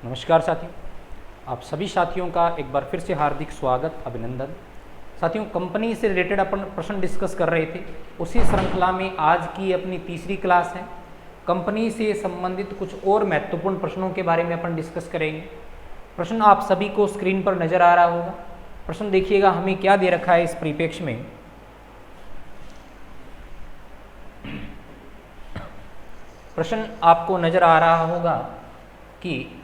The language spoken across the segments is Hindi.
नमस्कार साथियों, आप सभी साथियों का एक बार फिर से हार्दिक स्वागत, अभिनंदन। साथियों, कंपनी से रिलेटेड अपन प्रश्न डिस्कस कर रहे थे, उसी श्रृंखला में आज की अपनी तीसरी क्लास है। कंपनी से संबंधित कुछ और महत्वपूर्ण प्रश्नों के बारे में अपन डिस्कस करेंगे। प्रश्न आप सभी को स्क्रीन पर नज़र आ रहा होगा। प्रश्न देखिएगा, हमें क्या दे रखा है इस परिप्रेक्ष्य में। प्रश्न आपको नज़र आ रहा होगा कि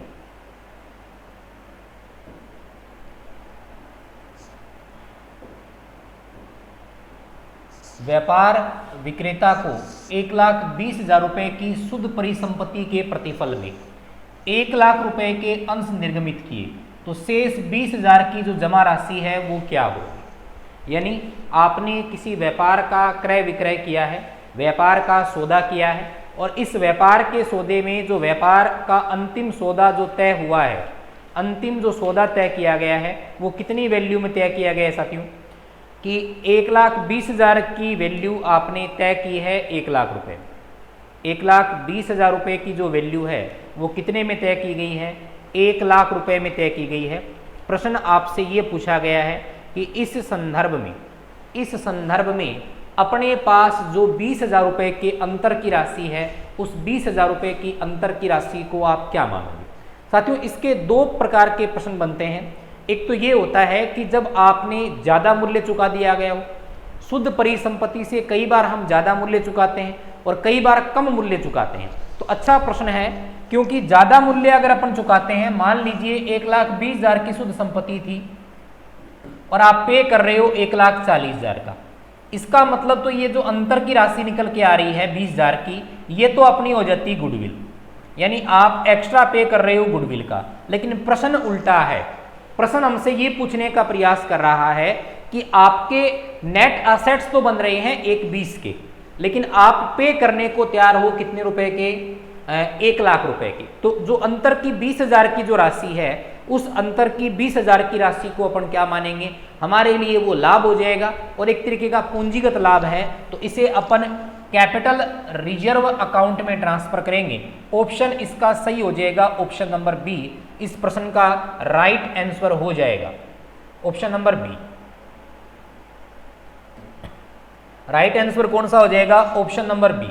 व्यापार विक्रेता को 1,20,000 रुपये की शुद्ध परिसंपत्ति के प्रतिफल में 1 लाख रुपए के अंश निर्गमित किए तो शेष 20,000 की जो जमा राशि है वो क्या होगी। यानी आपने किसी व्यापार का क्रय विक्रय किया है, व्यापार का सौदा किया है, और इस व्यापार के सौदे में जो व्यापार का अंतिम सौदा जो तय हुआ है, अंतिम जो सौदा तय किया गया है वो कितनी वैल्यू में तय किया गया है साथियों, कि 1,20,000 की वैल्यू आपने तय की है 1 लाख रुपए। 1,20,000 रुपये की जो वैल्यू है वो कितने में तय की गई है, 1 लाख रुपए में तय की गई है। प्रश्न आपसे ये पूछा गया है कि इस संदर्भ में अपने पास जो 20,000 रुपये के अंतर की राशि है, उस 20,000 रुपये की अंतर की राशि को आप क्या मानोगे। साथियों, इसके दो प्रकार के प्रश्न बनते हैं। एक तो ये होता है कि जब आपने ज़्यादा मूल्य चुका दिया गया हो, शुद्ध परिसंपत्ति से कई बार हम ज़्यादा मूल्य चुकाते हैं और कई बार कम मूल्य चुकाते हैं, तो अच्छा प्रश्न है, क्योंकि ज़्यादा मूल्य अगर अपन चुकाते हैं, मान लीजिए 1,20,000 की शुद्ध संपत्ति थी और आप पे कर रहे हो 1,40,000 का, इसका मतलब तो ये जो अंतर की राशि निकल के आ रही है 20,000 की, ये तो अपनी हो जाती गुडविल, यानी आप एक्स्ट्रा पे कर रहे हो गुडविल का। लेकिन प्रश्न उल्टा है। प्रश्न हमसे ये पूछने का प्रयास कर रहा है कि आपके नेट असेट्स तो बन रहे हैं 1,20 के, लेकिन आप पे करने को तैयार हो कितने रुपए के, 1 लाख रुपए के। तो जो अंतर की 20,000 की जो राशि है, उस अंतर की 20,000 की राशि को अपन क्या मानेंगे, हमारे लिए वो लाभ हो जाएगा और एक तरीके का पूंजीगत लाभ है, तो इसे अपन कैपिटल रिजर्व अकाउंट में ट्रांसफर करेंगे। ऑप्शन इसका सही हो जाएगा, ऑप्शन नंबर बी इस प्रश्न का राइट आंसर हो जाएगा। Option number B right answer कौन सा हो जाएगा, option number B.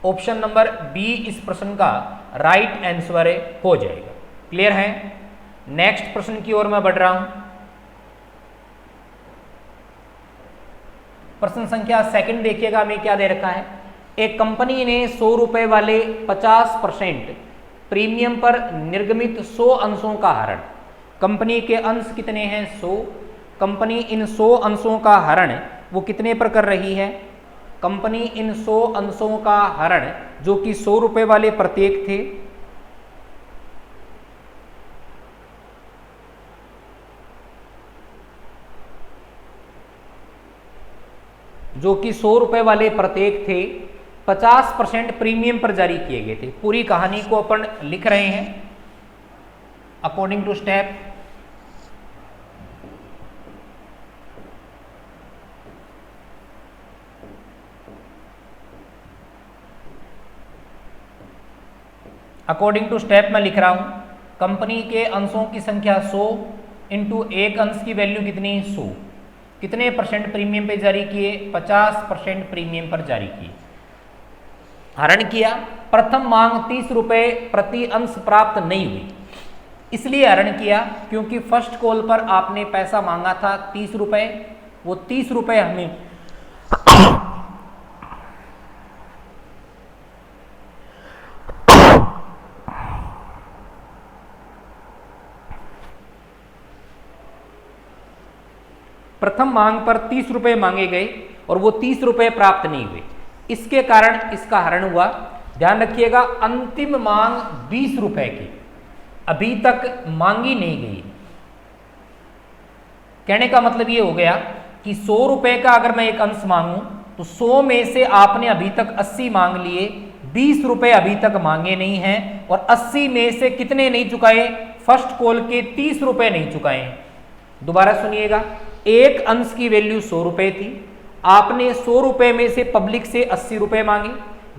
Option number B इस प्रश्न का राइट आंसर हो जाएगा। क्लियर है। नेक्स्ट प्रश्न की ओर मैं बढ़ रहा हूं। प्रश्न संख्या सेकंड देखिएगा, हमें क्या दे रखा है। एक कंपनी ने 100 रुपए वाले 50% प्रीमियम पर निर्गमित 100 अंशों का हरण, कंपनी के अंश कितने हैं 100, कंपनी इन 100 अंशों का हरण वो कितने पर कर रही है, कंपनी इन 100 अंशों का हरण जो कि 100 रुपए वाले प्रत्येक थे, जो कि 100 रुपए वाले प्रत्येक थे, 50% प्रीमियम पर जारी किए गए थे। पूरी कहानी को अपन लिख रहे हैं according to step. According to step मैं लिख रहा हूं, कंपनी के अंशों की संख्या 100 इंटू एक अंश की वैल्यू कितनी 100, कितने परसेंट प्रीमियम पे जारी किए, 50% प्रीमियम पर जारी किए। हरण किया, प्रथम मांग 30 रुपए प्रति अंश प्राप्त नहीं हुई, इसलिए हरण किया क्योंकि फर्स्ट कॉल पर आपने पैसा मांगा था 30 रुपए, वो 30 रुपए हमें प्रथम मांग पर 30 रुपए मांगे गए और वो 30 रुपए प्राप्त नहीं हुए, इसके कारण इसका हरण हुआ। ध्यान रखिएगा, अंतिम मांग 20 रुपए की अभी तक मांगी नहीं गई। कहने का मतलब ये हो गया कि 100 रुपए का अगर मैं एक अंश मांगू तो 100 में से आपने अभी तक 80 मांग लिए, 20 रुपए अभी तक मांगे नहीं हैं, और 80 में से कितने नहीं चुकाए, फर्स्ट कॉल के 30 रुपए नहीं चुकाए हैं। दोबारा सुनिएगा, एक अंश की वैल्यू 100 रुपए थी, आपने 100 रुपए में से पब्लिक से 80 रुपए मांगे,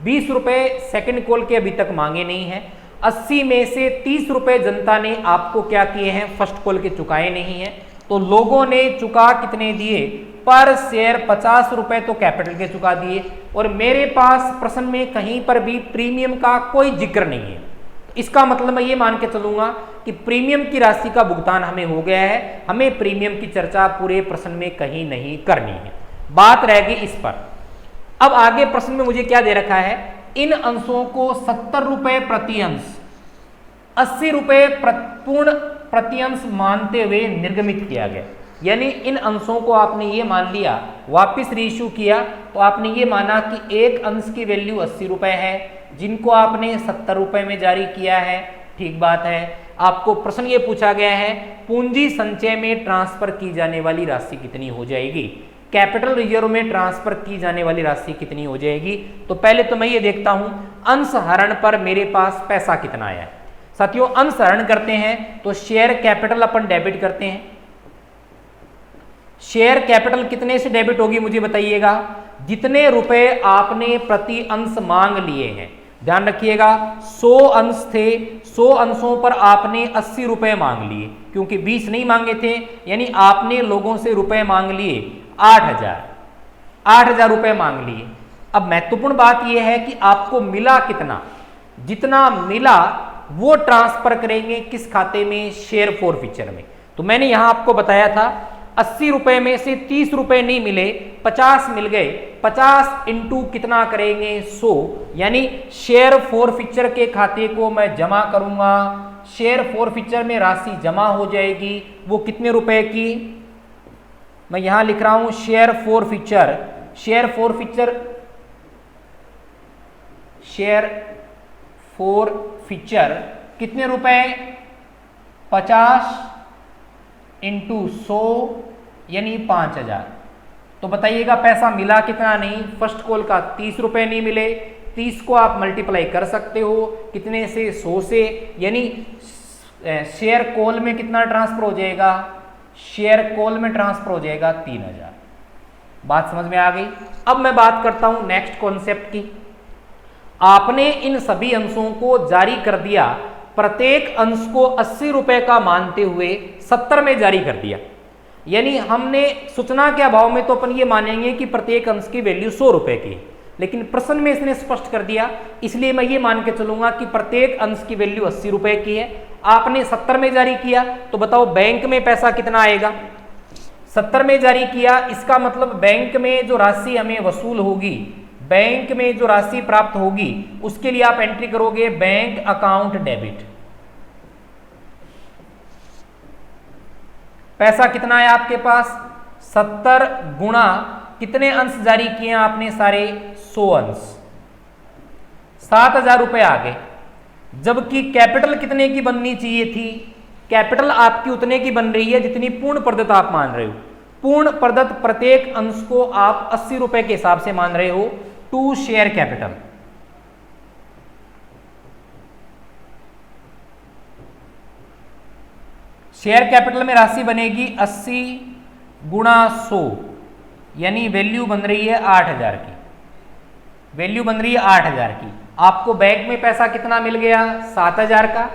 20 रुपए सेकंड कॉल के अभी तक मांगे नहीं हैं, 80 में से 30 रुपए जनता ने आपको क्या किए हैं, फर्स्ट कॉल के चुकाए नहीं है। तो लोगों ने चुका कितने दिए, पर शेयर 50 रुपए तो कैपिटल के चुका दिए, और मेरे पास प्रश्न में कहीं पर भी प्रीमियम का कोई जिक्र नहीं है। इसका मतलब मैं ये मान के चलूंगा कि प्रीमियम की राशि का भुगतान हमें हो गया है, हमें प्रीमियम की चर्चा पूरे प्रश्न में कहीं नहीं करनी है, बात रहेगी इस पर। अब आगे प्रश्न में मुझे क्या दे रखा है, इन अंशों को 70 रुपए प्रति अंश 80 रुपए पूर्ण प्रति अंश मानते हुए निर्गमित किया गया। यानी इन अंशों को आपने ये मान लिया, वापस रीइश्यू किया तो आपने ये माना कि एक अंश की वैल्यू 80 रुपए है, जिनको आपने 70 रुपए में जारी किया है, ठीक बात है। आपको प्रश्न ये पूछा गया है पूंजी संचय में ट्रांसफर की जाने वाली राशि कितनी हो जाएगी, कैपिटल रिजर्व में ट्रांसफर की जाने वाली राशि कितनी हो जाएगी। तो पहले तो मैं ये देखता हूं अंश हरण पर मेरे पास पैसा कितना आया है। साथियों अंश हरण करते हैं तो शेयर कैपिटल अपन डेबिट करते हैं। शेयर कैपिटल कितने से डेबिट होगी मुझे बताइएगा, जितने रुपए आपने प्रति अंश मांग लिए हैं। ध्यान रखिएगा 100 अंश थे, 100 अंशों पर आपने 80 रुपए मांग लिए, क्योंकि 20 नहीं मांगे थे, यानी आपने लोगों से रुपए मांग लिए 8,000 रुपए मांग लिए। अब महत्वपूर्ण बात यह है कि आपको मिला कितना, जितना मिला वो ट्रांसफर करेंगे किस खाते में, शेयर फॉरफीचर में। तो मैंने यहां आपको बताया था 80 रुपए में से 30 रुपए नहीं मिले, 50 मिल गए, 50 इंटू कितना करेंगे 100, यानी शेयर फॉरफीचर के खाते को मैं जमा करूंगा, शेयर फॉरफीचर में राशि जमा हो जाएगी, वो कितने रुपए की, मैं यहां लिख रहा हूं शेयर फॉरफीचर, शेयर फॉरफीचर कितने रुपए, 50 इंटू 100 यानी 5,000। तो बताइएगा पैसा मिला कितना, नहीं, फर्स्ट कॉल का 30 रुपए नहीं मिले, 30 को आप मल्टीप्लाई कर सकते हो कितने से, 100 से, यानी शेयर कॉल में कितना ट्रांसफर हो जाएगा, शेयर कॉल में ट्रांसफर हो जाएगा 3,000। बात समझ में आ गई। अब मैं बात करता हूं नेक्स्ट कॉन्सेप्ट की। आपने इन सभी अंशों को जारी कर दिया, प्रत्येक अंश को 80 रुपए का मानते हुए 70 में जारी कर दिया, यानी हमने सूचना के अभाव में तो अपन ये मानेंगे कि प्रत्येक अंश की वैल्यू 100 रुपए की, लेकिन प्रश्न में इसने स्पष्ट कर दिया, इसलिए मैं ये मान के चलूंगा कि प्रत्येक अंश की वैल्यू 80 रुपए की है। आपने 70 में जारी किया, तो बताओ बैंक में पैसा कितना आएगा, 70 में जारी किया, इसका मतलब बैंक में जो राशि हमें वसूल होगी, बैंक में जो राशि प्राप्त होगी, उसके लिए आप एंट्री करोगे बैंक अकाउंट डेबिट। पैसा कितना है आपके पास, 70 गुणा कितने अंश जारी किए हैं आपने, सारे 100 अंश, 7,000 रुपए आ गए। जबकि कैपिटल कितने की बननी चाहिए थी, कैपिटल आपकी उतने की बन रही है जितनी पूर्ण प्रदत्त आप मान रहे हो। पूर्ण प्रदत्त प्रत्येक अंश को आप 80 रुपए के हिसाब से मान रहे हो, to share capital. Share capital में राशि बनेगी 80 गुणा 100, यानी वैल्यू बन रही है 8,000 की, वैल्यू बन रही है 8,000 की। आपको बैंक में पैसा कितना मिल गया, 7,000 का।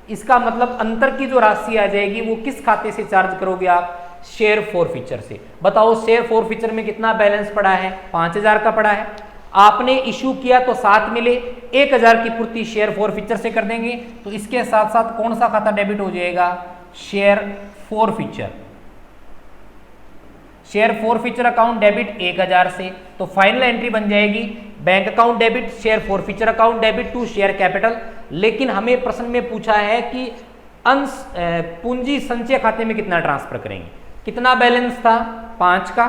इसका मतलब अंतर की जो राशि आ जाएगी वो किस खाते से चार्ज करोगे आप, शेयर फॉरफीचर से। बताओ शेयर फॉरफीचर में कितना बैलेंस पड़ा है, 5,000 का पड़ा है। आपने इशू किया तो 7 मिले, 1,000 की पूर्ति शेयर फॉरफीचर से कर देंगे, तो इसके साथ साथ कौन सा खाता डेबिट हो जाएगा, share forfeiture. Share forfeiture account debit 1,000 से, तो फाइनल एंट्री बन जाएगी bank account debit, share forfeiture account debit to share capital. लेकिन हमें प्रश्न में पूछा है कि अंश पूंजी संचय खाते में कितना ट्रांसफर करेंगे, कितना बैलेंस था 5 का,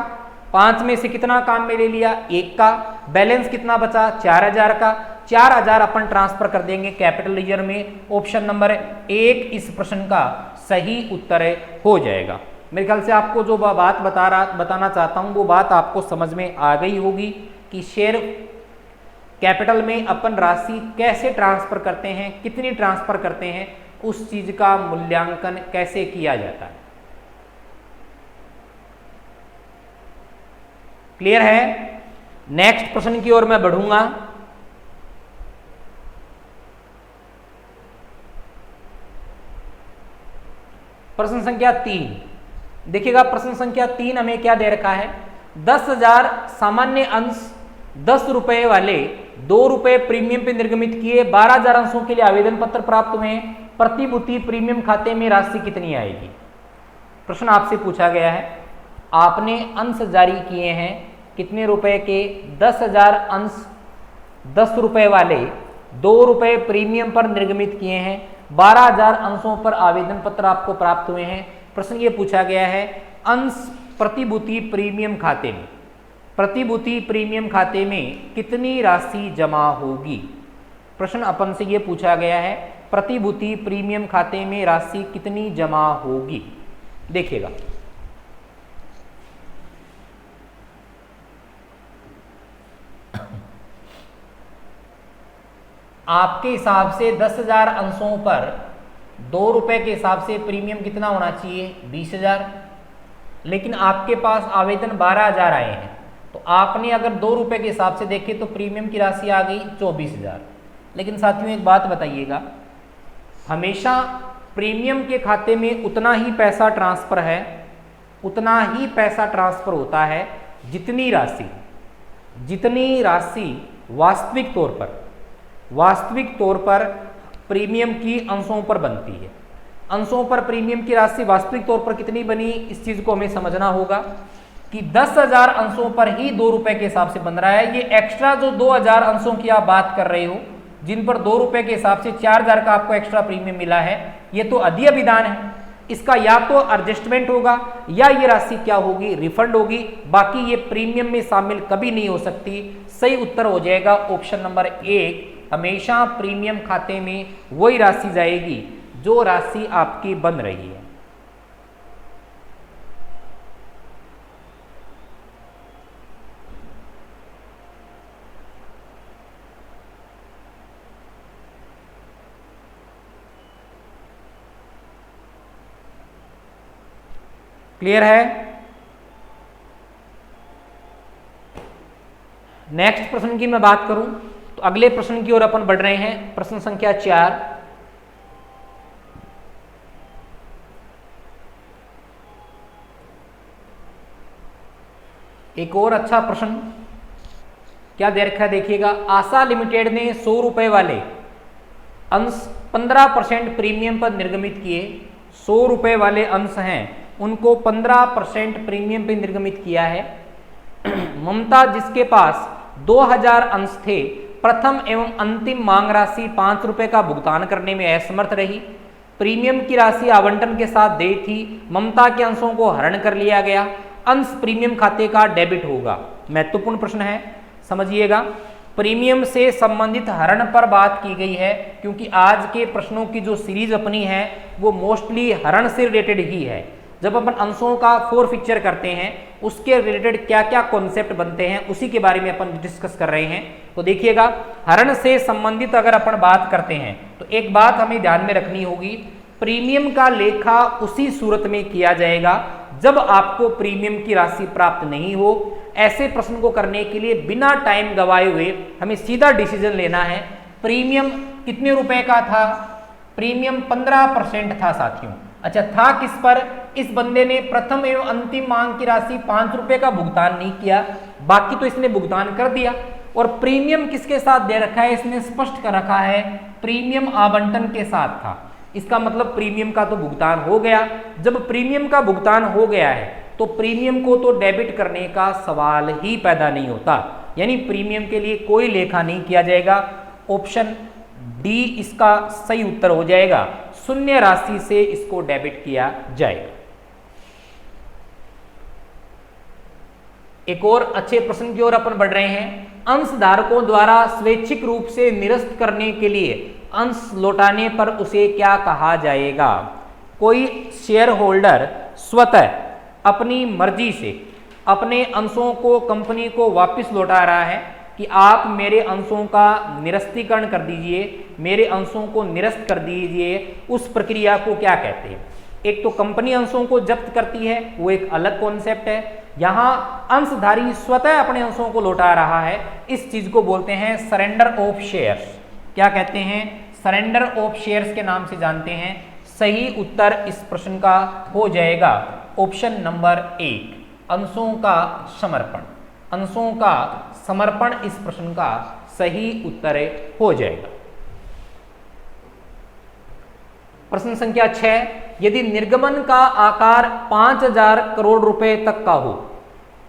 5 में से कितना काम में ले लिया 1 का, बैलेंस कितना बचा 4,000 का, 4,000 अपन ट्रांसफर कर देंगे कैपिटल रिजर्व में। ऑप्शन नंबर 1 इस प्रश्न का सही उत्तर हो जाएगा। मेरे ख्याल से आपको जो बात बताना चाहता हूं वो बात आपको समझ में आ गई होगी कि शेयर कैपिटल में अपन राशि कैसे ट्रांसफर करते हैं, कितनी ट्रांसफर करते हैं, उस चीज का मूल्यांकन कैसे किया जाता है। क्लियर है। नेक्स्ट प्रश्न की ओर मैं बढ़ूंगा। प्रश्न संख्या 3 देखिएगा, प्रश्न संख्या 3 हमें क्या दे रखा है, 10,000 सामान्य अंश 10 रुपए वाले 2 रुपए प्रीमियम पे निर्गमित किए, 12,000 अंशों के लिए आवेदन पत्र प्राप्त हुए, प्रतिभूति प्रीमियम खाते में राशि कितनी आएगी। प्रश्न आपसे पूछा गया है, आपने अंश जारी किए हैं कितने रुपए के, 10,000 अंश 10 रुपए वाले 2 रुपए प्रीमियम पर निर्गमित किए हैं, 12,000 अंशों पर आवेदन पत्र आपको प्राप्त हुए हैं। प्रश्न ये पूछा गया है, अंश प्रतिभूति प्रीमियम खाते में, प्रतिभूति प्रीमियम खाते में कितनी राशि जमा होगी। प्रश्न अपन से ये पूछा गया है, प्रतिभूति प्रीमियम खाते में राशि कितनी जमा होगी। देखिएगा, आपके हिसाब से 10,000 अंशों पर 2 रुपए के हिसाब से प्रीमियम कितना होना चाहिए, 20,000, लेकिन आपके पास आवेदन 12,000 आए हैं, तो आपने अगर 2 रुपए के हिसाब से देखें तो प्रीमियम की राशि आ गई 24,000। लेकिन साथियों एक बात बताइएगा, हमेशा प्रीमियम के खाते में उतना ही पैसा ट्रांसफर है, उतना ही पैसा ट्रांसफर होता है जितनी राशि वास्तविक तौर पर प्रीमियम की अंशों पर बनती है। अंशों पर प्रीमियम की राशि वास्तविक तौर पर कितनी बनी, इस चीज को हमें समझना होगा कि 10,000 अंशों पर ही 2 रुपए के हिसाब से बन रहा है। ये एक्स्ट्रा जो 2,000 अंशों की आप बात कर रहे हो, जिन पर 2 रुपए के हिसाब से 4,000 का आपको एक्स्ट्रा प्रीमियम मिला है, ये तो अधीय विधान है, इसका या तो एडजस्टमेंट होगा या ये राशि क्या होगी, रिफंड होगी, बाकी ये प्रीमियम में शामिल कभी नहीं हो सकती। सही उत्तर हो जाएगा ऑप्शन नंबर 1, हमेशा प्रीमियम खाते में वही राशि जाएगी जो राशि आपकी बन रही है। क्लियर है। नेक्स्ट प्रश्न की मैं बात करूं तो अगले प्रश्न की ओर अपन बढ़ रहे हैं। प्रश्न संख्या 4, एक और अच्छा प्रश्न क्या दे रखा है, देखिएगा, आशा लिमिटेड ने 100 रुपए वाले अंश 15% प्रीमियम पर निर्गमित किए। 100 रुपए वाले अंश हैं, उनको 15% प्रीमियम पर निर्गमित किया है। ममता, जिसके पास 2,000 अंश थे, प्रथम एवं अंतिम मांग राशि 5 रुपए का भुगतान करने में असमर्थ रही। प्रीमियम की राशि आवंटन के साथ देय थी, ममता के अंशों को हरण कर लिया गया, अंश प्रीमियम खाते का डेबिट होगा। महत्वपूर्ण प्रश्न है, समझिएगा। प्रीमियम से संबंधित हरण पर बात की गई है, क्योंकि आज के प्रश्नों की जो सीरीज अपनी है वो मोस्टली हरण से रिलेटेड ही है। जब अपन अंशों का फोरफिक्चर करते हैं, उसके रिलेटेड क्या क्या कॉन्सेप्ट बनते हैं, उसी के बारे में अपन डिस्कस कर रहे हैं। तो देखिएगा, हरण से संबंधित अगर अपन बात करते हैं तो एक बात हमें ध्यान में रखनी होगी, प्रीमियम का लेखा उसी सूरत में किया जाएगा जब आपको प्रीमियम की राशि प्राप्त नहीं हो। ऐसे प्रश्न को करने के लिए बिना टाइम गवाए हुए हमें सीधा डिसीजन लेना है। प्रीमियम कितने रुपए का था, प्रीमियम 15% था साथियों। अच्छा, था किस पर, इस बंदे ने प्रथम एवं अंतिम मांग की राशि 5 रुपए का भुगतान नहीं किया, बाकी तो इसने भुगतान कर दिया। और प्रीमियम किसके साथ दे रखा है, इसने स्पष्ट कर रखा है प्रीमियम आवंटन के साथ था। इसका मतलब प्रीमियम का तो भुगतान हो गया। जब प्रीमियम का भुगतान हो गया है तो प्रीमियम को तो डेबिट करने का सवाल ही पैदा नहीं होता, यानी प्रीमियम के लिए कोई लेखा नहीं किया जाएगा। ऑप्शन डी इसका सही उत्तर हो जाएगा, शून्य राशि से इसको डेबिट किया जाएगा। एक और अच्छे प्रश्न की ओर अपन बढ़ रहे हैं। अंशधारकों द्वारा स्वैच्छिक रूप से निरस्त करने के लिए अंश लौटाने पर उसे क्या कहा जाएगा। कोई शेयर होल्डर स्वतः अपनी मर्जी से अपने अंशों को कंपनी को वापस लौटा रहा है कि आप मेरे अंशों का निरस्तीकरण कर दीजिए, मेरे अंशों को निरस्त कर दीजिए, उस प्रक्रिया को क्या कहते हैं। एक तो कंपनी अंशों को जब्त करती है, वो एक अलग कॉन्सेप्ट है। यहां अंशधारी स्वतः अपने अंशों को लौटा रहा है, इस चीज को बोलते हैं सरेंडर ऑफ शेयर्स। क्या कहते हैं, सरेंडर ऑफ शेयर्स के नाम से जानते हैं। सही उत्तर इस प्रश्न का हो जाएगा ऑप्शन नंबर 1, अंशों का समर्पण। अंशों का समर्पण इस प्रश्न का सही उत्तर हो जाएगा। प्रश्न संख्या 6, यदि निर्गमन का आकार 5000 करोड़ रुपए तक का हो,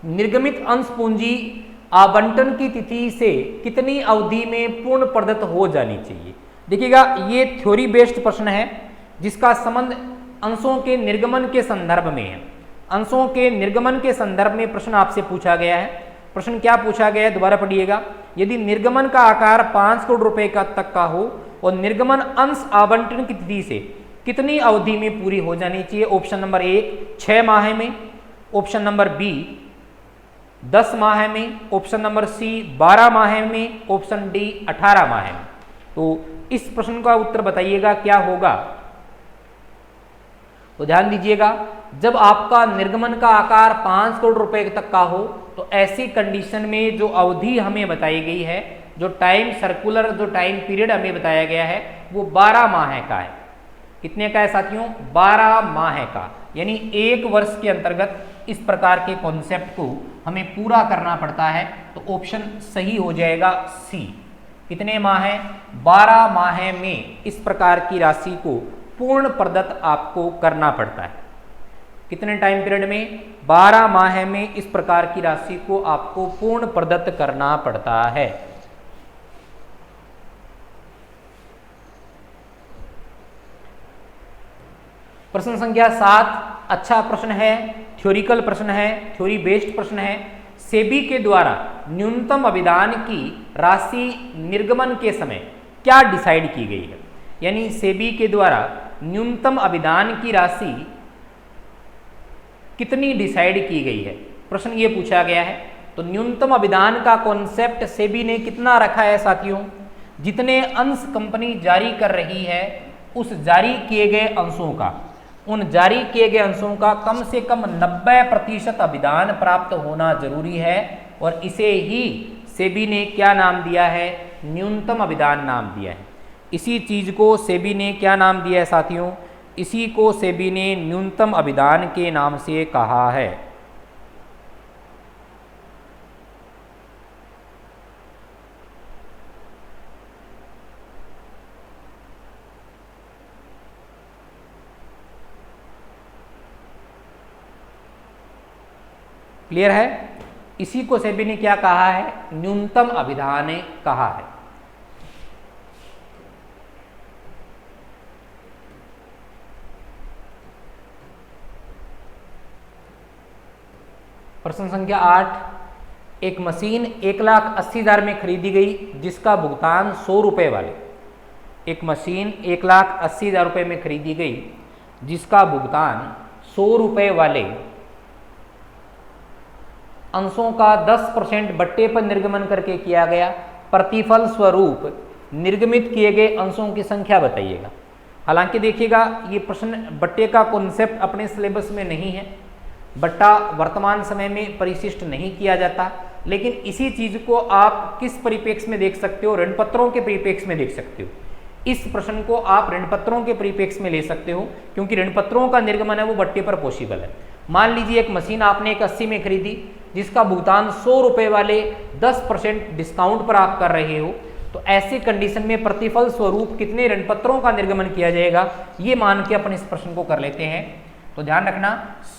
निर्गमित अंश पूंजी आवंटन की तिथि से कितनी अवधि में पूर्ण प्रदत्त हो जानी चाहिए। देखिएगा, ये थ्योरी बेस्ड प्रश्न है जिसका संबंध अंशों के निर्गमन के संदर्भ में है। अंशों के निर्गमन के संदर्भ में प्रश्न आपसे पूछा गया है। प्रश्न क्या पूछा गया है, दोबारा पढ़िएगा। यदि निर्गमन का आकार 5 करोड़ रुपए का तक का हो और निर्गमन अंश आवंटन की तिथि से कितनी अवधि में पूरी हो जानी चाहिए। ऑप्शन नंबर 1 6 माह में, ऑप्शन नंबर बी 10 माह में, ऑप्शन नंबर सी 12 माह में, ऑप्शन डी 18 माह में। तो इस प्रश्न का उत्तर बताइएगा क्या होगा। तो ध्यान दीजिएगा, जब आपका निर्गमन का आकार 5 करोड़ रुपए तक का हो तो ऐसी कंडीशन में जो अवधि हमें बताई गई है, जो टाइम सर्कुलर जो टाइम पीरियड हमें बताया गया है वो 12 माह का है। कितने का है साथियों, 12 माह का, यानी 1 वर्ष के अंतर्गत इस प्रकार के कॉन्सेप्ट को हमें पूरा करना पड़ता है। तो ऑप्शन सही हो जाएगा सी। कितने माह है, 12 माह में इस प्रकार की राशि को पूर्ण प्रदत्त आपको करना पड़ता है। कितने टाइम पीरियड में, 12 माह में इस प्रकार की राशि को आपको पूर्ण प्रदत्त करना पड़ता है। प्रश्न संख्या 7 अच्छा प्रश्न है, थ्योरिकल प्रश्न है, थ्योरी बेस्ड प्रश्न है। सेबी के द्वारा न्यूनतम अभिदान की राशि निर्गमन के समय क्या डिसाइड की गई है। यानी सेबी के द्वारा न्यूनतम अभिदान की राशि कितनी डिसाइड की गई है, प्रश्न ये पूछा गया है। तो न्यूनतम अभिदान का कॉन्सेप्ट सेबी ने कितना रखा है साथियों, जितने अंश कंपनी जारी कर रही है उस जारी किए गए अंशों का, उन जारी किए गए अंशों का कम से कम 90% अभिदान प्राप्त होना जरूरी है। और इसे ही सेबी ने क्या नाम दिया है, न्यूनतम अभिदान नाम दिया है। इसी चीज को सेबी ने क्या नाम दिया है साथियों, इसी को सेबी ने न्यूनतम अभिदान के नाम से कहा है। क्लियर है, इसी को सेबी ने क्या कहा है, न्यूनतम अभिदान कहा है। प्रश्न संख्या 8, एक मशीन 1,80,000 में खरीदी गई जिसका भुगतान 100 रुपये वाले, एक मशीन 1,80,000 रुपये में खरीदी गई जिसका भुगतान 100 रुपये वाले अंशों का 10% बट्टे पर निर्गमन करके किया गया। प्रतिफल स्वरूप निर्गमित किए गए अंशों की संख्या बताइएगा। हालांकि देखिएगा, ये प्रश्न बट्टे का कॉन्सेप्ट अपने सिलेबस में नहीं है, बट्टा वर्तमान समय में परिशिष्ट नहीं किया जाता, लेकिन इसी चीज को आप किस परिप्रेक्ष्य में देख सकते हो, ऋणपत्रों के परिप्रेक्ष्य में देख सकते हो। इस प्रश्न को आप ऋणपत्रों के परिप्रेक्ष्य में ले सकते हो, क्योंकि ऋणपत्रों का निर्गमन है वो बट्टे पर पॉसिबल है। मान लीजिए एक मशीन आपने 80 में खरीदी जिसका भुगतान 100 रुपये वाले 10% डिस्काउंट पर आप कर रहे हो, तो ऐसी कंडीशन में प्रतिफल स्वरूप कितने ऋणपत्रों का निर्गमन किया जाएगा, ये मान के अपन इस प्रश्न को कर लेते हैं। तो ध्यान रखना,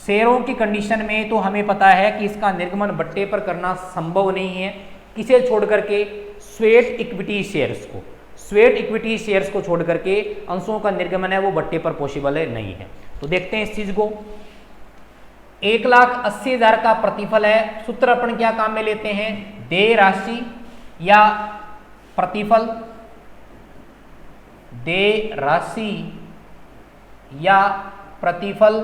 शेयरों की कंडीशन में तो हमें पता है कि इसका निर्गमन बट्टे पर करना संभव नहीं है। किसे छोड़ करके, स्वेट इक्विटी शेयर्स को, स्वेट इक्विटी शेयर्स को छोड़ करके अंशों का निर्गमन है वो बट्टे पर पॉसिबल है नहीं है। तो देखते हैं इस चीज को। 1,80,000 का प्रतिफल है, सूत्र अपन क्या काम में लेते हैं, देय राशि या प्रतिफल, देय राशि या प्रतिफल,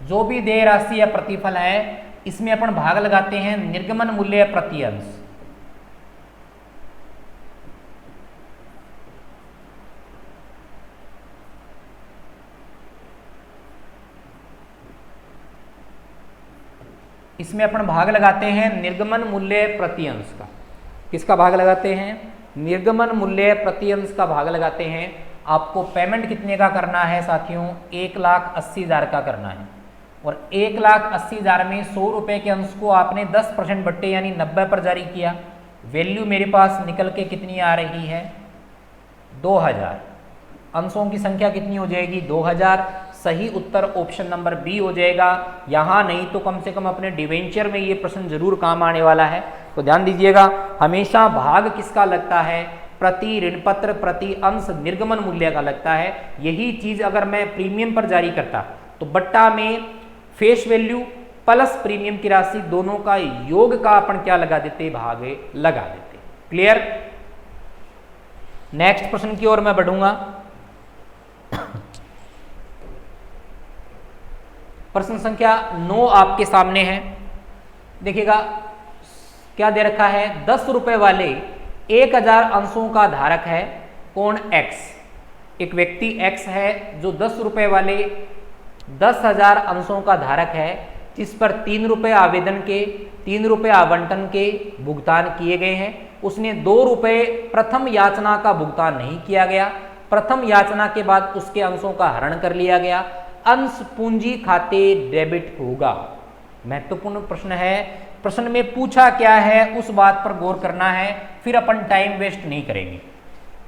जो भी देय राशि या प्रतिफल है इसमें अपन भाग लगाते हैं निर्गमन मूल्य प्रति अंश। इसमें अपन भाग लगाते हैं निर्गमन मूल्य प्रति अंश का। किसका भाग लगाते हैं, निर्गमन मूल्य प्रति अंश का भाग लगाते हैं। आपको पेमेंट कितने का करना है साथियों, 1,80,000 का करना है। और 1,80,000 में 100 रुपये के अंश को आपने 10% बट्टे यानी 90 पर जारी किया। वैल्यू मेरे पास निकल के कितनी आ रही है, 2,000। अंशों की संख्या कितनी हो जाएगी, 2,000। सही उत्तर ऑप्शन नंबर बी हो जाएगा। यहाँ नहीं तो कम से कम अपने डिवेंचर में ये प्रश्न जरूर काम आने वाला है। तो ध्यान दीजिएगा, हमेशा भाग किसका लगता है, प्रति ऋण पत्र प्रति अंश निर्गमन मूल्य का लगता है। यही चीज अगर मैं प्रीमियम पर जारी करता तो बट्टा में फेस वैल्यू प्लस प्रीमियम की राशि दोनों का योग का अपन क्या लगा देते, भागे लगा देते। क्लियर। नेक्स्ट प्रश्न की ओर मैं बढ़ूंगा। प्रश्न संख्या 9 आपके सामने है। देखिएगा क्या दे रखा है, 10 रुपए वाले 1,000 अंशों का धारक है कौन, x। एक व्यक्ति x है जो 10 रुपए वाले 10,000 अंशों का धारक है, जिस पर 3 रुपए आवेदन के 3 रुपए आवंटन के भुगतान किए गए हैं। उसने 2 रुपए प्रथम याचना का भुगतान नहीं किया गया। प्रथम याचना के बाद उसके अंशों का हरण कर लिया गया। अंश पूंजी खाते डेबिट होगा। महत्वपूर्ण प्रश्न है। प्रश्न में पूछा क्या है उस बात पर गौर करना है, फिर अपन टाइम वेस्ट नहीं करेंगे।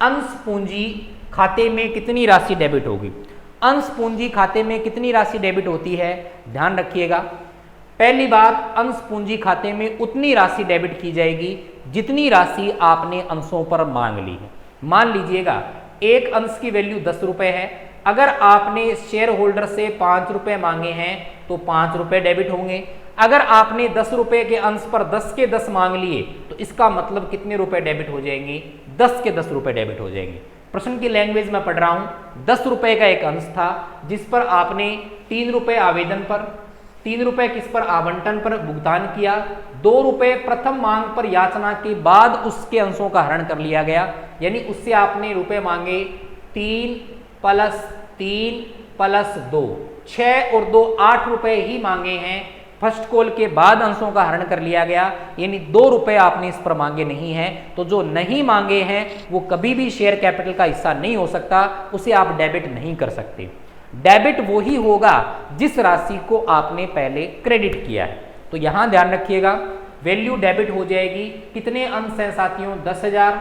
अंश पूंजी खाते में कितनी राशि डेबिट होगी, अंश पूंजी खाते में कितनी राशि डेबिट होती है, ध्यान रखिएगा। पहली बात, अंश पूंजी खाते में उतनी राशि डेबिट की जाएगी जितनी राशि आपने अंशों पर मांग ली है। मान लीजिएगा एक अंश की वैल्यू 10 रुपए है, अगर आपने शेयर होल्डर से 5 रुपए मांगे हैं तो 5 रुपए डेबिट होंगे। अगर आपने 10 रुपए के अंश पर 10 के 10 मांग लिए तो इसका मतलब कितने रुपए डेबिट हो जाएंगे, 10 के 10 रुपए डेबिट हो जाएंगे। प्रश्न की लैंग्वेज में पढ़ रहा हूं। 10 रुपए का एक अंश था जिस पर आपने 3 रुपए आवेदन पर, 3 रुपए किस पर, आवंटन पर भुगतान किया। 2 रुपए प्रथम मांग पर याचना के बाद उसके अंशों का हरण कर लिया गया, यानी उससे आपने रुपए मांगे 3 + 3 + 2, 6 और 2 8 रुपए ही मांगे हैं। फर्स्ट कॉल के बाद अंशों का हरण कर लिया गया, यानी 2 रुपए आपने इस पर मांगे नहीं हैं। तो जो नहीं मांगे हैं वो कभी भी शेयर कैपिटल का हिस्सा नहीं हो सकता, उसे आप डेबिट नहीं कर सकते। डेबिट वो ही होगा जिस राशि को आपने पहले क्रेडिट किया है। तो यहां ध्यान रखिएगा, वैल्यू डेबिट हो जाएगी। कितने अंश हैं साथियों, 10,000।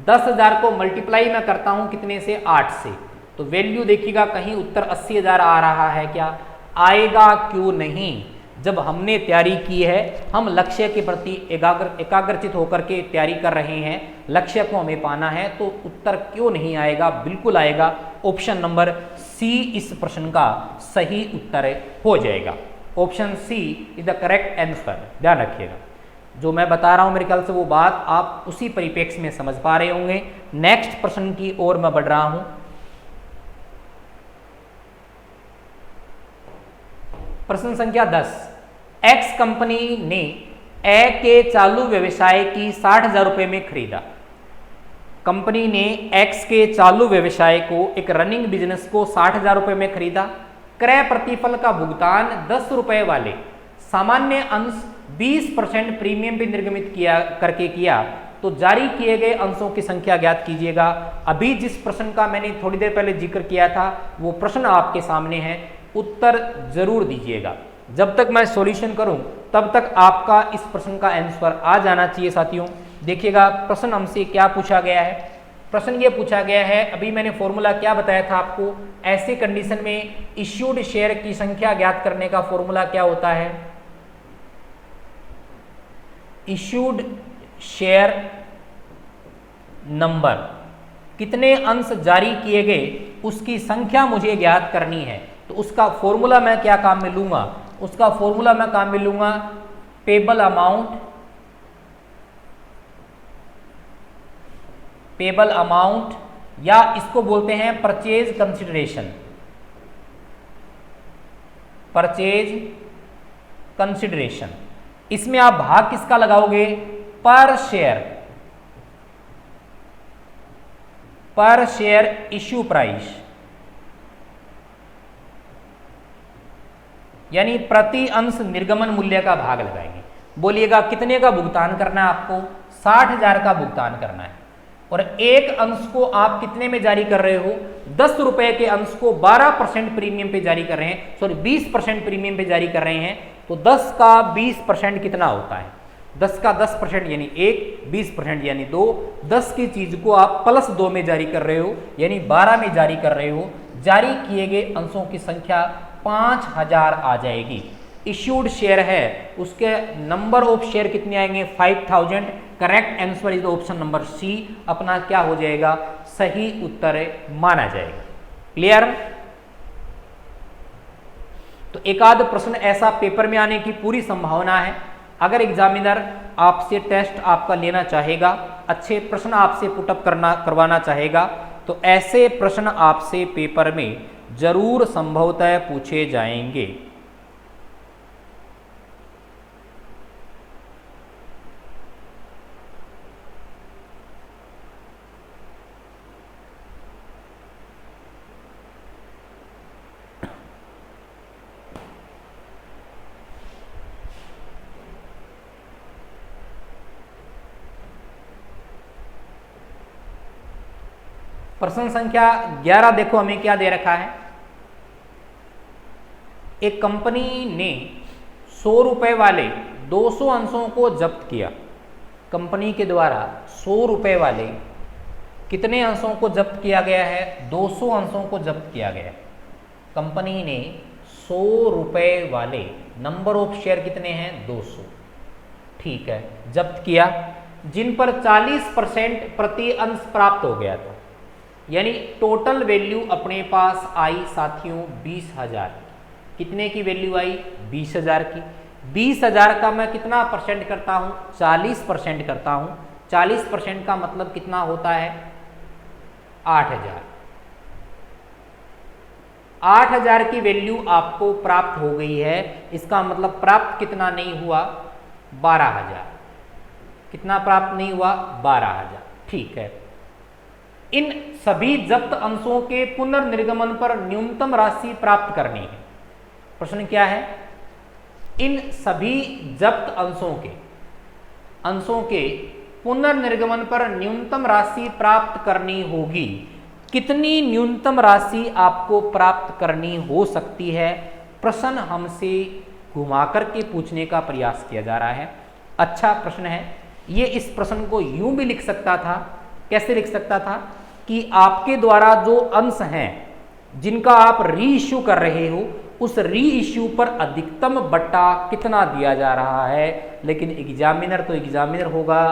10,000 को मल्टीप्लाई मैं करता हूं कितने से, 8 से। तो वैल्यू देखिएगा कहीं उत्तर 80,000 आ रहा है क्या, आएगा क्यों नहीं। जब हमने तैयारी की है, हम लक्ष्य के प्रति एकाग्रचित होकर के तैयारी कर रहे हैं, लक्ष्य को हमें पाना है, तो उत्तर क्यों नहीं आएगा, बिल्कुल आएगा। ऑप्शन नंबर सी इस प्रश्न का सही उत्तर हो जाएगा। Option C is the correct answer. ध्यान रखिएगा, जो मैं बता रहा हूं मेरे ख्याल से वो बात आप उसी परिप्रेक्ष्य में समझ पा रहे होंगे। नेक्स्ट प्रश्न की ओर मैं बढ़ रहा हूं। प्रश्न संख्या 10, एक्स कंपनी ने ए के चालू व्यवसाय की 60,000 रुपए में खरीदा। कंपनी ने एक्स के चालू व्यवसाय को, एक रनिंग बिजनेस को 60,000 रुपए में खरीदा। क्रय प्रतिफल का भुगतान 10 रुपए वाले सामान्य अंश 20% प्रीमियम पे निर्गमित किया तो जारी किए गए अंशों की संख्या ज्ञात कीजिएगा। अभी जिस प्रश्न का मैंने थोड़ी देर पहले जिक्र किया था वो प्रश्न आपके सामने है, उत्तर जरूर दीजिएगा। जब तक मैं सॉल्यूशन करूं तब तक आपका इस प्रश्न का आंसर आ जाना चाहिए साथियों। देखिएगा प्रश्न हमसे क्या पूछा गया है। प्रश्न ये पूछा गया है, अभी मैंने फॉर्मूला क्या बताया था आपको, ऐसे कंडीशन में इश्यूड शेयर की संख्या ज्ञात करने का फॉर्मूला क्या होता है, इश्यूड शेयर नंबर, कितने अंश जारी किए गए उसकी संख्या मुझे ज्ञात करनी है। तो उसका फॉर्मूला मैं क्या काम में लूंगा, उसका फॉर्मूला मैं काम में लूंगा पेबल अमाउंट, या इसको बोलते हैं परचेज कंसिडरेशन। इसमें आप भाग किसका लगाओगे, पर शेयर इश्यू प्राइस, यानी प्रति अंश निर्गमन मूल्य का भाग लगाएंगे। बोलिएगा कितने का भुगतान करना है आपको, 60,000 का भुगतान करना है। और एक अंश को आप कितने में जारी कर रहे हो, 10 रुपए के अंश को 12% प्रीमियम पे जारी कर रहे हैं, सॉरी 20% प्रीमियम पे जारी कर रहे हैं, तो 10 का 20% कितना होता है, 10 का 10% यानी 1, 20% यानी 2, 10 की चीज को आप +2 में जारी कर रहे हो यानी 12 में जारी कर रहे हो, जारी किए गए अंशों की संख्या 5000 आ जाएगी। इश्यूड शेयर है उसके नंबर ऑफ शेयर कितने आएंगे, 5000। Correct answer is option number C, अपना क्या हो जाएगा, सही उत्तर माना जाएगा। क्लियर। तो एक आध प्रश्न ऐसा पेपर में आने की पूरी संभावना है। अगर एग्जामिनर आपसे टेस्ट आपका लेना चाहेगा, अच्छे प्रश्न आपसे पुटअप करवाना चाहेगा, तो ऐसे प्रश्न आपसे पेपर में जरूर संभवतः पूछे जाएंगे। प्रश्न संख्या 11 देखो हमें क्या दे रखा है। एक कंपनी ने 100 रुपए वाले 200 अंशों को जब्त किया। कंपनी के द्वारा 100 रुपए वाले कितने अंशों को जब्त किया गया है, 200 अंशों को जब्त किया गया है। कंपनी ने 100 रुपए वाले, नंबर ऑफ शेयर कितने हैं, 200, ठीक है, जब्त किया, जिन पर 40% प्रति अंश प्राप्त हो गया था, यानी टोटल वैल्यू अपने पास आई साथियों 20,000। कितने की वैल्यू आई, 20,000 की। 20,000 का मैं कितना परसेंट करता हूं, 40% करता हूं। 40% का मतलब कितना होता है, 8,000। 8,000 की वैल्यू आपको प्राप्त हो गई है, इसका मतलब प्राप्त कितना नहीं हुआ, 12,000। कितना प्राप्त नहीं हुआ, 12,000, ठीक है। इन सभी जब्त अंशों के पुनर्निर्गमन पर न्यूनतम राशि प्राप्त करनी है। प्रश्न क्या है, इन सभी जब्त अंशों के पुनर्निर्गमन पर न्यूनतम राशि प्राप्त करनी होगी। कितनी न्यूनतम राशि आपको प्राप्त करनी हो सकती है, प्रश्न हमसे घुमा करके पूछने का प्रयास किया जा रहा है। अच्छा प्रश्न है ये। इस प्रश्न को यूं भी लिख सकता था, कैसे लिख सकता था कि आपके द्वारा जो अंश हैं जिनका आप री इश्यू कर रहे हो, उस री इश्यू पर अधिकतम बट्टा कितना दिया जा रहा है। लेकिन एग्जामिनर तो एग्जामिनर होगा,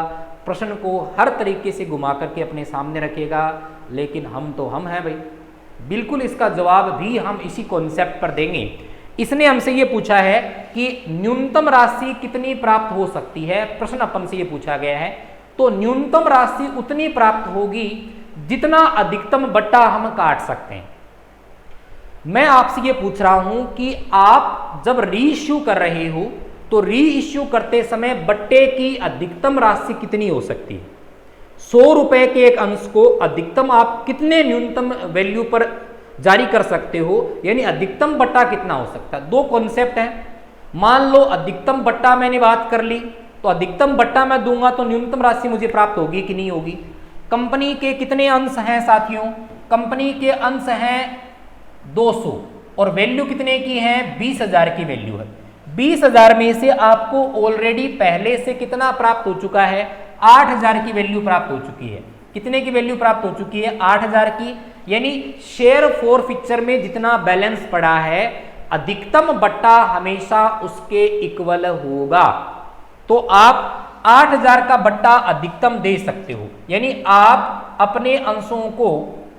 प्रश्न को हर तरीके से घुमा करके अपने सामने रखेगा, लेकिन हम तो हम हैं भाई, बिल्कुल इसका जवाब भी हम इसी कॉन्सेप्ट पर देंगे। इसने हमसे ये पूछा है कि न्यूनतम राशि कितनी प्राप्त हो सकती है, प्रश्न अपन से ये पूछा गया है, तो न्यूनतम राशि उतनी प्राप्त होगी जितना अधिकतम बट्टा हम काट सकते हैं। मैं आपसे ये पूछ रहा हूं कि आप जब री इश्यू कर रहे हो तो री इश्यू करते समय बट्टे की अधिकतम राशि कितनी हो सकती है। 100 रुपए के एक अंश को अधिकतम आप कितने न्यूनतम वैल्यू पर जारी कर सकते हो, यानी अधिकतम बट्टा कितना हो सकता है। दो कॉन्सेप्ट है। मान लो अधिकतम बट्टा मैंने बात कर ली, तो अधिकतम बट्टा मैं दूंगा तो न्यूनतम राशि मुझे प्राप्त होगी कि नहीं होगी। कंपनी के कितने अंश हैं साथियों, कंपनी के अंश हैं 200 और वैल्यू कितने की है, 20,000 की वैल्यू है। 20,000 में से आपको ऑलरेडी पहले से कितना प्राप्त हो चुका है, 8,000 की वैल्यू प्राप्त हो चुकी है। कितने की वैल्यू प्राप्त हो चुकी है, 8,000 की। यानी शेयर फॉरफिक्चर में जितना बैलेंस पड़ा है, अधिकतम बट्टा हमेशा उसके इक्वल होगा। तो आप 8,000 का बट्टा अधिकतम दे सकते हो, यानी आप अपने अंशों को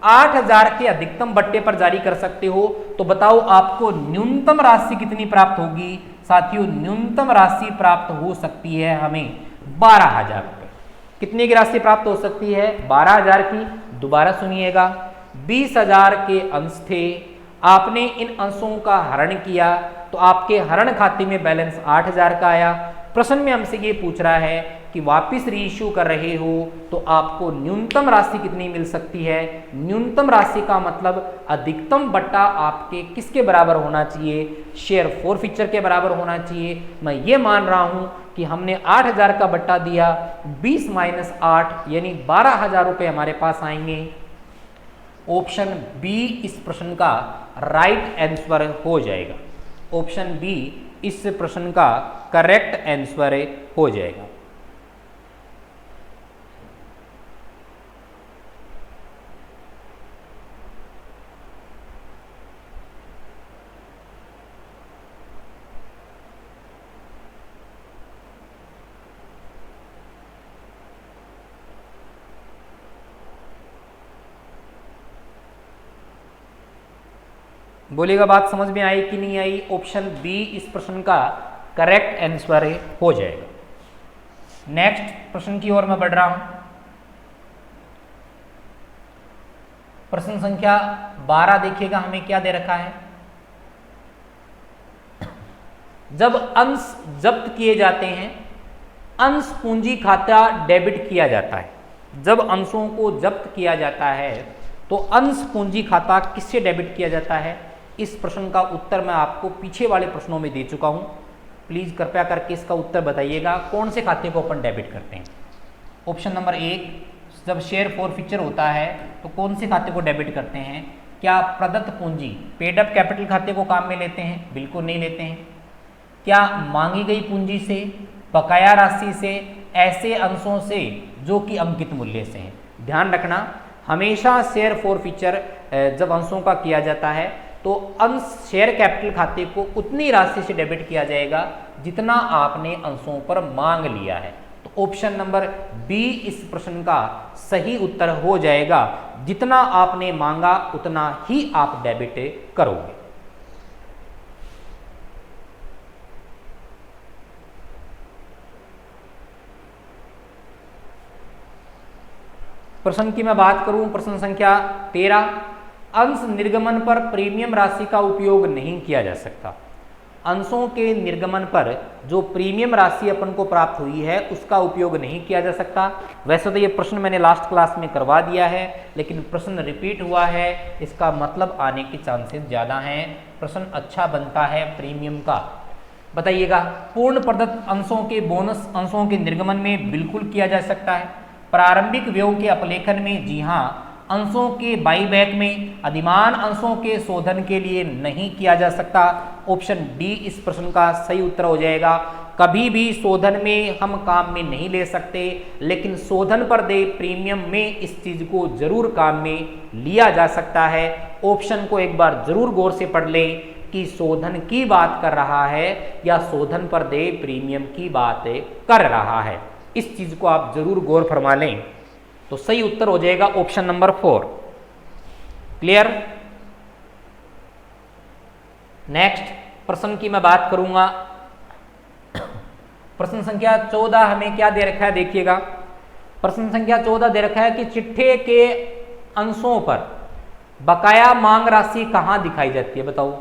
8,000 के अधिकतम बट्टे पर जारी कर सकते हो। तो बताओ आपको न्यूनतम राशि कितनी प्राप्त होगी साथियों, न्यूनतम राशि प्राप्त हो सकती है हमें 12,000 रुपये। कितने की राशि प्राप्त हो सकती है, 12,000 की। दोबारा सुनिएगा, 20,000 के अंश थे, आपने इन अंशों का हरण किया तो आपके हरण खाते में बैलेंस 8,000 का आया। प्रश्न में हमसे ये पूछ रहा है कि वापस री इश्यू कर रहे हो तो आपको न्यूनतम राशि कितनी मिल सकती है। न्यूनतम राशि का मतलब अधिकतम बट्टा आपके किसके बराबर होना चाहिए, शेयर फॉरफिक्चर के बराबर होना चाहिए। मैं ये मान रहा हूं कि हमने 8,000 का बट्टा दिया, 20 माइनस 8 यानी 12,000 रुपये हमारे पास आएंगे। ऑप्शन बी इस प्रश्न का राइट आंसर हो जाएगा। ऑप्शन बी इस प्रश्न का करेक्ट आंसर हो जाएगा। बोलिएगा बात समझ में आई कि नहीं आई? ऑप्शन बी इस प्रश्न का करेक्ट आंसर हो जाएगा। नेक्स्ट प्रश्न की ओर मैं बढ़ रहा हूं। प्रश्न संख्या 12 देखिएगा, हमें क्या दे रखा है। जब अंश जब्त किए जाते हैं, अंश पूंजी खाता डेबिट किया जाता है। जब अंशों को जब्त किया जाता है तो अंश पूंजी खाता किससे डेबिट किया जाता है? इस प्रश्न का उत्तर मैं आपको पीछे वाले प्रश्नों में दे चुका हूं। प्लीज कृपया करके इसका उत्तर बताइएगा, कौन से खाते को अपन डेबिट करते हैं। ऑप्शन नंबर 1, जब शेयर फॉरफीचर होता है तो कौन से खाते को डेबिट करते हैं? क्या प्रदत्त पूंजी पेड अप कैपिटल खाते को काम में लेते हैं? बिल्कुल नहीं लेते हैं। क्या मांगी गई पूंजी से, बकाया राशि से, ऐसे अंशों से जो कि अंकित मूल्य से हैं? ध्यान रखना, हमेशा शेयर फॉरफीचर जब अंशों का किया जाता है तो अंश शेयर कैपिटल खाते को उतनी राशि से डेबिट किया जाएगा जितना आपने अंशों पर मांग लिया है। तो ऑप्शन नंबर बी इस प्रश्न का सही उत्तर हो जाएगा। जितना आपने मांगा उतना ही आप डेबिट करोगे। प्रश्न की मैं बात करूं, प्रश्न संख्या 13, अंश निर्गमन पर प्रीमियम राशि का उपयोग नहीं किया जा सकता। अंशों के निर्गमन पर जो प्रीमियम राशि अपन को प्राप्त हुई है उसका उपयोग नहीं किया जा सकता। वैसे तो ये प्रश्न मैंने लास्ट क्लास में करवा दिया है, लेकिन प्रश्न रिपीट हुआ है, इसका मतलब आने के चांसेस ज़्यादा हैं। प्रश्न अच्छा बनता है प्रीमियम का। बताइएगा, पूर्ण प्रदत्त अंशों के बोनस अंशों के निर्गमन में बिल्कुल किया जा सकता है। प्रारंभिक व्ययों के अपलेखन में जी हाँ, अंशों के बाईबैक में अधिमान अंशों के शोधन के लिए नहीं किया जा सकता। ऑप्शन डी इस प्रश्न का सही उत्तर हो जाएगा। कभी भी शोधन में हम काम में नहीं ले सकते, लेकिन शोधन पर देय प्रीमियम में इस चीज को जरूर काम में लिया जा सकता है। ऑप्शन को एक बार जरूर गौर से पढ़ लें कि शोधन की बात कर रहा है या शोधन पर देय प्रीमियम की बात कर रहा है। इस चीज को आप जरूर गौर फरमा लें तो सही उत्तर हो जाएगा ऑप्शन नंबर 4। क्लियर? नेक्स्ट प्रश्न की मैं बात करूंगा। प्रश्न संख्या 14 हमें क्या दे रखा है, देखिएगा। प्रश्न संख्या 14 दे रखा है कि चिट्ठे के अंशों पर बकाया मांग राशि कहां दिखाई जाती है? बताओ,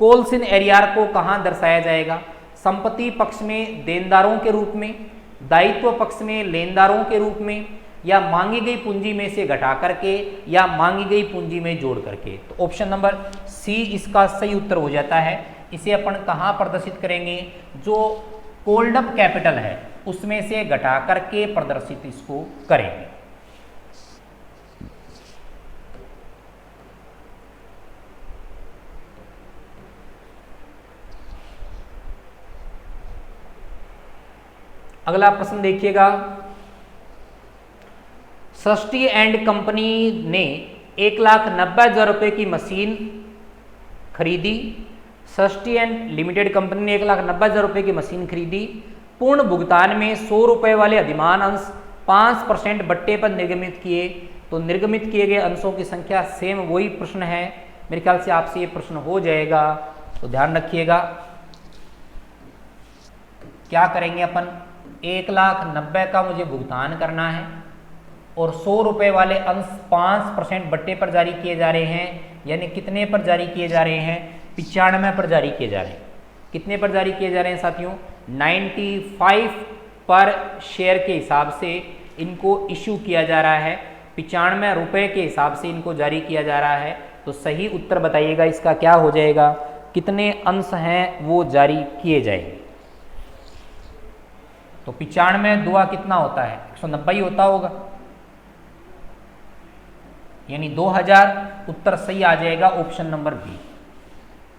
कॉल्स इन एरियर को कहां दर्शाया जाएगा? संपत्ति पक्ष में देनदारों के रूप में, दायित्व पक्ष में लेनदारों के रूप में, या मांगी गई पूंजी में से घटा करके, या मांगी गई पूंजी में जोड़ करके? तो ऑप्शन नंबर सी इसका सही उत्तर हो जाता है। इसे अपन कहाँ प्रदर्शित करेंगे? जो कोल्ड अप कैपिटल है उसमें से घटा करके प्रदर्शित इसको करेंगे। अगला प्रश्न देखिएगा। सृष्टि एंड कंपनी ने 1,90,000 रुपये की मशीन खरीदी। सृष्टि एंड लिमिटेड कंपनी ने 1,90,000 रुपये की मशीन खरीदी। पूर्ण भुगतान में 100 रुपये वाले अधिमान अंश 5% बट्टे पर निर्गमित किए। तो निर्गमित किए गए अंशों की संख्या सेम वही प्रश्न है। मेरे ख्याल से आपसे ये प्रश्न हो जाएगा, तो ध्यान रखिएगा। क्या करेंगे अपन? 1,90,000 का मुझे भुगतान करना है और 100 रुपये वाले अंश 5% बट्टे पर जारी किए जा रहे हैं। यानी कितने पर जारी किए जा रहे हैं? 95 पर जारी किए जा रहे हैं। कितने पर जारी किए जा रहे हैं साथियों? 95 पर शेयर के हिसाब से इनको इशू किया जा रहा है। 95 रुपये के हिसाब से इनको जारी किया जा रहा है। तो सही उत्तर बताइएगा इसका क्या हो जाएगा? कितने अंश हैं वो जारी किए जाएंगे? तो 95 दुआ कितना होता है, 190 ही होता होगा, यानी 2000 उत्तर सही आ जाएगा option number B.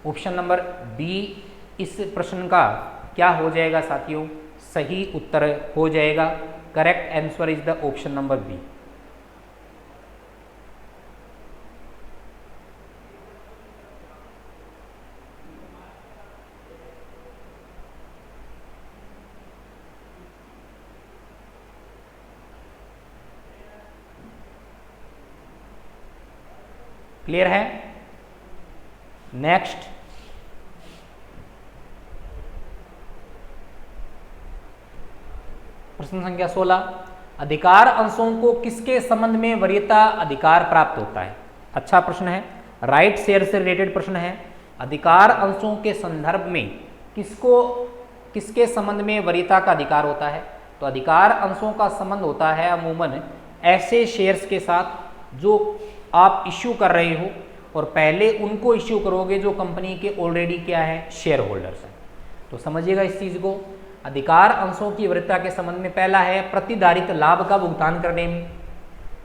Option number B इस प्रश्न का क्या हो जाएगा साथियों, सही उत्तर हो जाएगा। Correct answer is the option number B. Clear है? नेक्स्ट, प्रश्न संख्या 16, अधिकार अंशों को किसके संबंध में वरीयता अधिकार प्राप्त होता है। अच्छा प्रश्न है, राइट शेयर से रिलेटेड प्रश्न है। अधिकार अंशों के संदर्भ में किसके संबंध में वरीयता का अधिकार होता है। तो अधिकार अंशों का संबंध होता है अमूमन ऐसे शेयर्स के साथ जो आप इश्यू कर रहे हो और पहले उनको इश्यू करोगे जो कंपनी के ऑलरेडी क्या है, शेयर होल्डर्स हैं। तो समझिएगा इस चीज को। अधिकार अंशों की वरीयता के संबंध में पहला है प्रतिधारित लाभ का भुगतान करने में,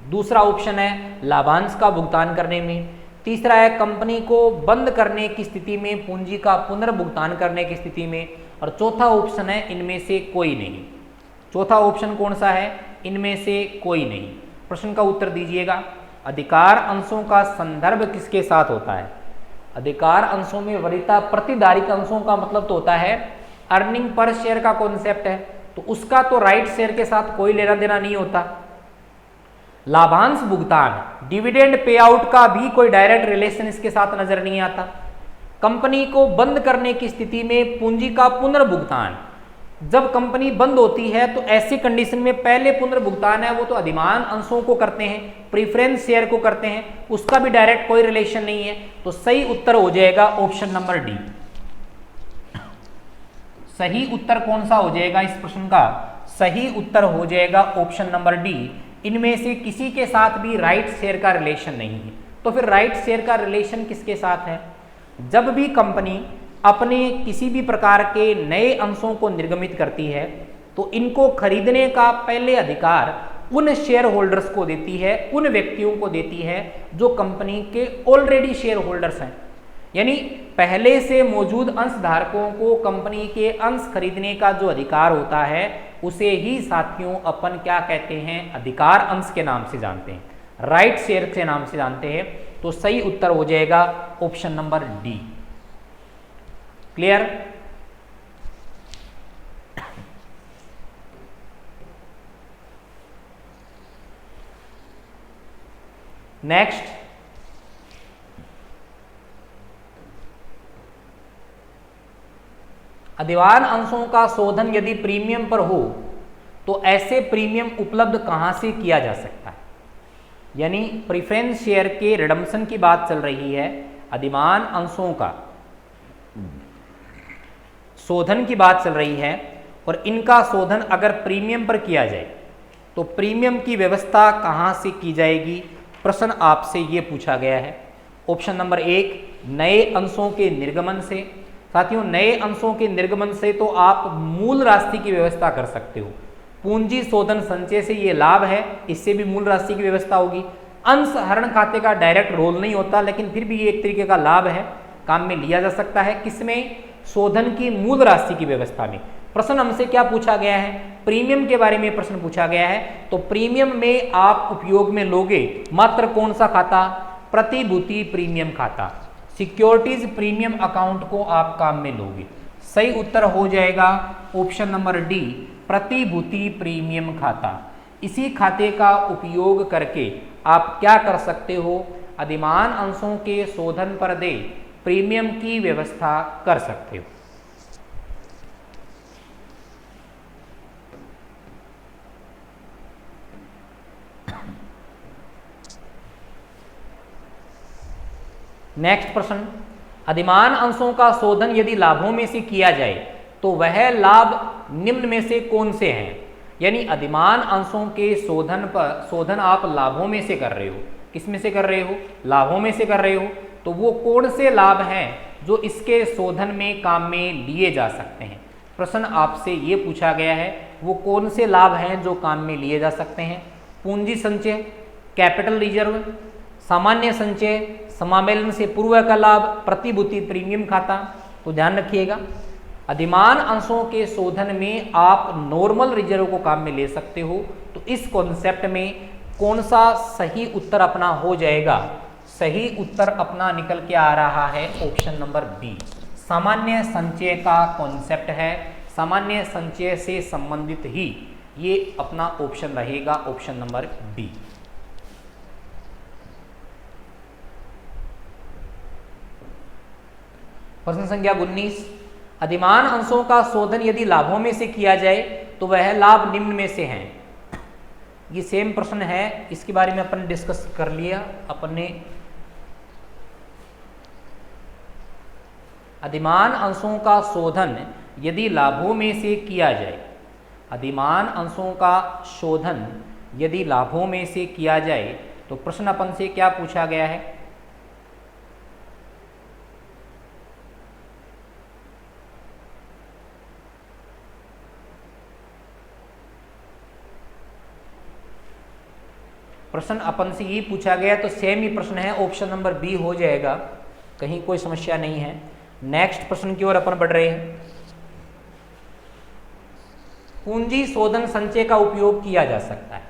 दूसरा ऑप्शन है लाभांश का भुगतान करने में, तीसरा है कंपनी को बंद करने की स्थिति में पूंजी का पुनर्भुगतान करने की स्थिति में, और चौथा ऑप्शन है इनमें से कोई नहीं। चौथा ऑप्शन कौन सा है, इनमें से कोई नहीं। प्रश्न का उत्तर दीजिएगा। अधिकार अंशों का संदर्भ किसके साथ होता है। अधिकार अंशों में वरीयता प्रतिधारित अंशों का मतलब तो होता है अर्निंग पर शेयर का कॉन्सेप्ट है, तो उसका तो राइट शेयर के साथ कोई लेना देना नहीं होता। लाभांश भुगतान डिविडेंड पे आउट का भी कोई डायरेक्ट रिलेशन इसके साथ नजर नहीं आता। कंपनी को बंद करने की स्थिति में पूंजी का पुनर्भुगतान, जब कंपनी बंद होती है तो ऐसी कंडीशन में पहले पुनर्भुगतान है वो तो अधिमान अंशों को करते हैं, प्रीफरेंस शेयर को करते हैं, उसका भी डायरेक्ट कोई रिलेशन नहीं है। तो सही उत्तर हो जाएगा ऑप्शन नंबर डी। सही उत्तर कौन सा हो जाएगा इस प्रश्न का, सही उत्तर हो जाएगा ऑप्शन नंबर डी। इनमें से किसी के साथ भी राइट शेयर का रिलेशन नहीं है। तो फिर राइट शेयर का रिलेशन किसके साथ है, जब भी कंपनी अपने किसी भी प्रकार के नए अंशों को निर्गमित करती है तो इनको खरीदने का पहले अधिकार उन शेयर होल्डर्स को देती है, उन व्यक्तियों को देती है जो कंपनी के ऑलरेडी शेयर होल्डर्स हैं। यानी पहले से मौजूद अंशधारकों को कंपनी के अंश खरीदने का जो अधिकार होता है उसे ही साथियों अपन क्या कहते हैं, अधिकार अंश के नाम से जानते हैं, राइट शेयर के नाम से जानते हैं। तो सही उत्तर हो जाएगा option number D. Clear? Next, अधिवान अंशों का शोधन यदि प्रीमियम पर हो तो ऐसे प्रीमियम उपलब्ध कहां से किया जा सकता है। यानी प्रीफरेंस शेयर के रिडम्पशन की बात चल रही है, अधिमान अंशों का शोधन की बात चल रही है, और इनका शोधन अगर प्रीमियम पर किया जाए तो प्रीमियम की व्यवस्था कहां से की जाएगी। प्रश्न आपसे ये पूछा गया है। ऑप्शन नंबर 1 नए अंशों के निर्गमन से। साथियों नए अंशों के निर्गमन से तो आप मूल राशि की व्यवस्था कर सकते हो, पूंजी शोधन संचय से ये लाभ है, इससे भी मूल राशि की व्यवस्था होगी। अंश हरण खाते का डायरेक्ट रोल नहीं होता, लेकिन फिर भी ये एक तरीके का लाभ है, काम में लिया जा सकता है। किसमें, शोधन की मूल राशि की व्यवस्था में। प्रश्न हमसे क्या पूछा गया है, प्रीमियम के बारे में प्रश्न पूछा गया है। तो प्रीमियम में आप उपयोग में लोगे मात्र कौन सा खाता, प्रतिभूति प्रीमियम खाता, सिक्योरिटीज प्रीमियम अकाउंट को आप काम में लोगे। सही उत्तर हो जाएगा ऑप्शन नंबर डी, प्रतिभूति प्रीमियम खाता। इसी खाते का उपयोग करके आप क्या कर सकते हो, अधिमान अंशों के शोधन पर दे प्रीमियम की व्यवस्था कर सकते हो। नेक्स्ट प्रश्न, अधिमान अंशों का शोधन यदि लाभों में से किया जाए तो वह लाभ निम्न में से कौन से हैं। यानी अधिमान अंशों के शोधन आप लाभों में से कर रहे हो, किस में से कर रहे हो, लाभों में से कर रहे हो, तो वो कौन से लाभ हैं जो इसके शोधन में काम में लिए जा सकते हैं। प्रश्न आपसे ये पूछा गया है वो कौन से लाभ हैं जो काम में लिए जा सकते हैं? पूंजी संचय, कैपिटल रिजर्व, सामान्य संचय, समामेलन से पूर्व का लाभ, प्रतिभूति प्रीमियम खाता। तो ध्यान रखिएगा, अधिमान अंशों के शोधन में आप नॉर्मल रिजर्व को काम में ले सकते हो। तो इस कॉन्सेप्ट में कौन सा सही उत्तर अपना हो जाएगा? सही उत्तर अपना निकल के आ रहा है ऑप्शन नंबर बी, सामान्य संचय का कॉन्सेप्ट है। सामान्य संचय से संबंधित ही ये अपना ऑप्शन रहेगा, ऑप्शन नंबर बी। प्रश्न संख्या 19, अधिमान अंशों का शोधन यदि लाभों में से किया जाए तो वह लाभ निम्न में से हैं। ये सेम प्रश्न है, इसके बारे में अपन डिस्कस कर लिया अपने। अधिमान अंशों का शोधन यदि लाभों में से किया जाए, अधिमान अंशों का शोधन यदि लाभों में से किया जाए तो प्रश्न अपन से क्या पूछा गया है? प्रश्न अपन से ये पूछा गया तो सेम ही प्रश्न है, ऑप्शन नंबर बी हो जाएगा, कहीं कोई समस्या नहीं है। नेक्स्ट प्रश्न की ओर अपन बढ़ रहे हैं। पूंजी शोधन संचय का उपयोग किया जा सकता है।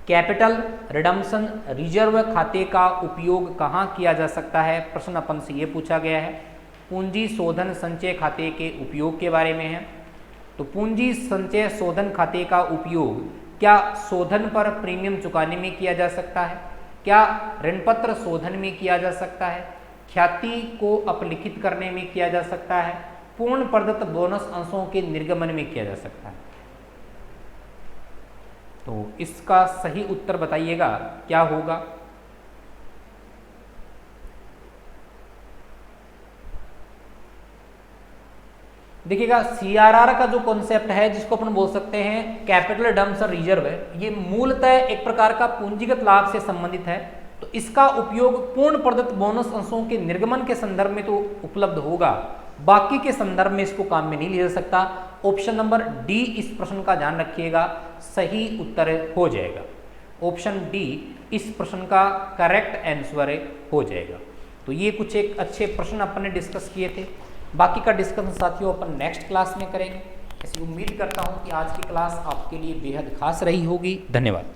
कैपिटल रिडम्पशन रिजर्व खाते का उपयोग कहाँ किया जा सकता है? प्रश्न अपन से ये पूछा गया है, पूंजी शोधन संचय खाते के उपयोग के बारे में है। तो पूंजी संचय शोधन खाते का उपयोग क्या शोधन पर प्रीमियम चुकाने में किया जा सकता है? क्या ऋणपत्र शोधन में किया जा सकता है? ख्याति को अपलिखित करने में किया जा सकता है? पूर्ण प्रदत्त बोनस अंशों के निर्गमन में किया जा सकता है? तो इसका सही उत्तर बताइएगा क्या होगा? देखिएगा, सीआरआर का जो कॉन्सेप्ट है जिसको अपन बोल सकते हैं कैपिटल रिडम्पशन रिजर्व है, ये मूलतः एक प्रकार का पूंजीगत लाभ से संबंधित है। तो इसका उपयोग पूर्ण प्रदत्त बोनस अंशों के निर्गमन के संदर्भ में तो उपलब्ध होगा, बाकी के संदर्भ में इसको काम में नहीं लिया जा सकता। ऑप्शन नंबर डी इस प्रश्न का ध्यान रखिएगा, सही उत्तर हो जाएगा। ऑप्शन डी इस प्रश्न का करेक्ट आंसर हो जाएगा। तो ये कुछ एक अच्छे प्रश्न अपन ने डिस्कस किए थे, बाकी का डिस्कशन साथियों अपन नेक्स्ट क्लास में करेंगे। ऐसी उम्मीद करता हूँ कि आज की क्लास आपके लिए बेहद खास रही होगी। धन्यवाद।